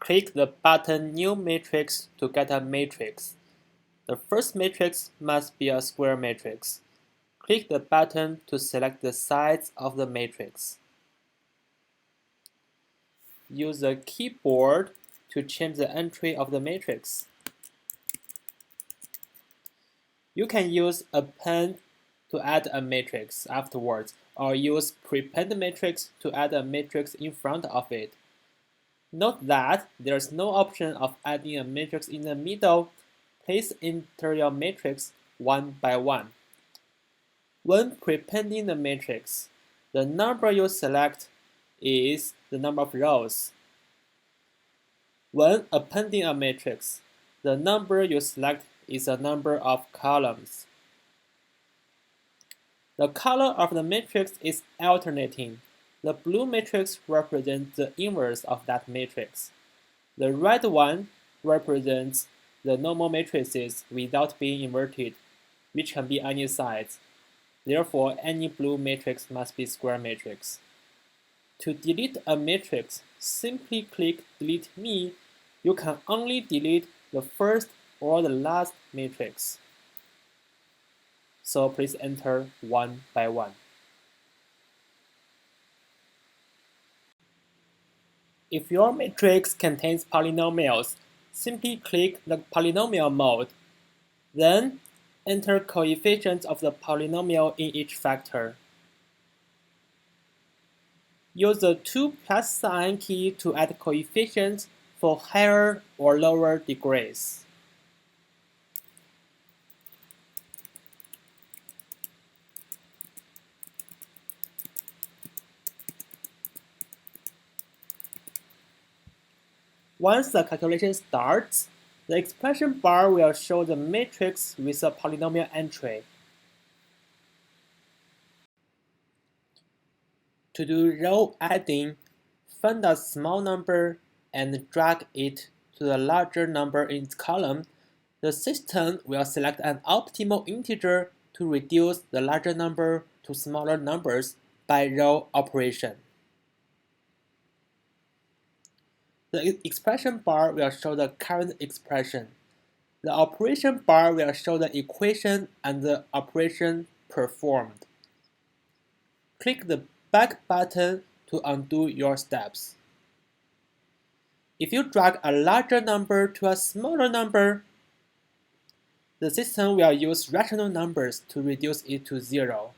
Click the button New Matrix to get a matrix. The first matrix must be a square matrix. Click the button to select the size of the matrix. Use the keyboard to change the entry of the matrix. You can use append to add a matrix afterwards, or use prepend matrix to add a matrix in front of it. Note that there is no option of adding a matrix in the middle. Please enter your matrix one by one. When prepending the matrix, the number you select is the number of rows. When appending a matrix, the number you select is the number of columns. The color of the matrix is alternating. The blue matrix represents the inverse of that matrix. The red one represents the normal matrices without being inverted, which can be any size. Therefore, any blue matrix must be square matrix. To delete a matrix, simply click Delete Me. You can only delete the first or the last matrix. So please enter one by one. If your matrix contains polynomials, simply click the polynomial mode. Then enter coefficients of the polynomial in each factor. Use the 2 plus sign key to add coefficients for higher or lower degrees. Once the calculation starts, the expression bar will show the matrix with a polynomial entry. To do row adding, find a small number and drag it to the larger number in its column. The system will select an optimal integer to reduce the larger number to smaller numbers by row operation. The expression bar will show the current expression. The operation bar will show the equation and the operation performed. Click the back button to undo your steps. If you drag a larger number to a smaller number, the system will use rational numbers to reduce it to 0.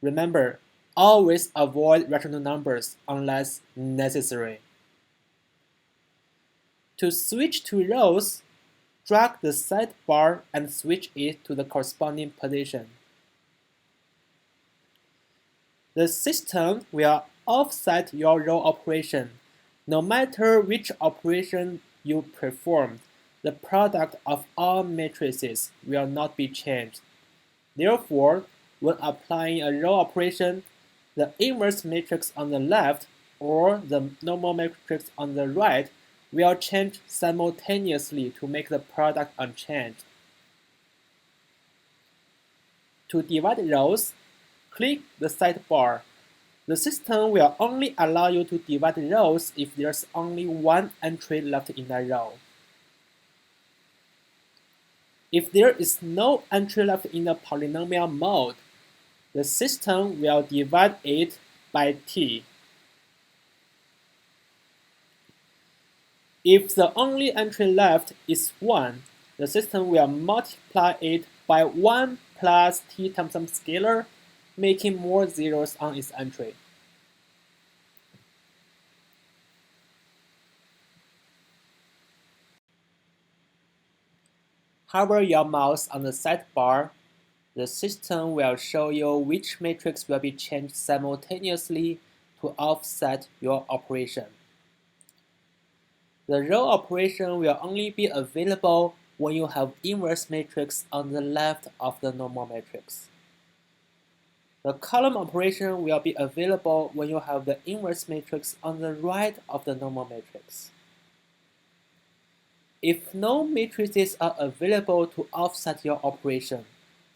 Remember, always avoid rational numbers unless necessary. To switch to rows, drag the sidebar and switch it to the corresponding position. The system will offset your row operation. No matter which operation you performed, the product of all matrices will not be changed. Therefore, when applying a row operation, the inverse matrix on the left or the normal matrix on the right will change simultaneously to make the product unchanged. To divide rows, click the sidebar. The system will only allow you to divide rows if there's only one entry left in a row. If there is no entry left in the polynomial mode, the system will divide it by t. If the only entry left is 1, the system will multiply it by 1 plus t times some scalar, making more zeros on its entry. Hover your mouse on the sidebar. The system will show you which matrix will be changed simultaneously to offset your operation. The row operation will only be available when you have inverse matrix on the left of the normal matrix. The column operation will be available when you have the inverse matrix on the right of the normal matrix. If no matrices are available to offset your operation,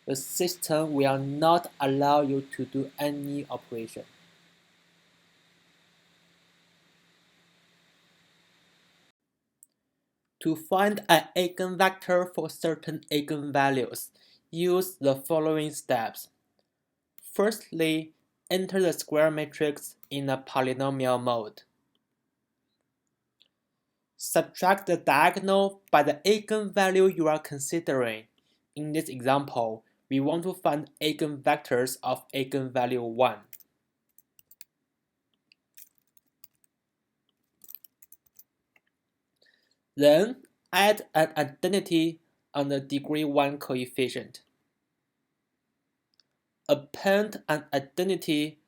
the system will not allow you to do any operation. To find an eigenvector for certain eigenvalues, use the following steps. Firstly, enter the square matrix in a polynomial mode. Subtract the diagonal by the eigenvalue you are considering. In this example, we want to find eigenvectors of eigenvalue 1. Then add an identity on the degree 1 coefficient. Append an identity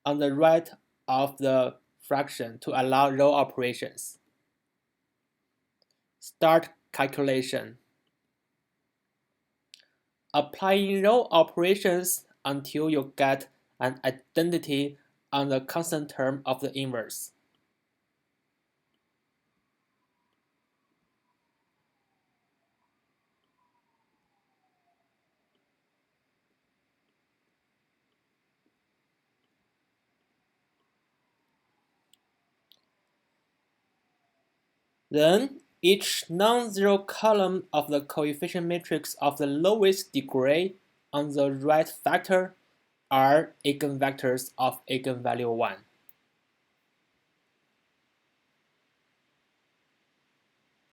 on the right of the fraction to allow row operations. Start calculation. Applying row operations until you get an identity on the constant term of the inverse. Then, each non-zero column of the coefficient matrix of the lowest degree on the right vector are eigenvectors of eigenvalue 1.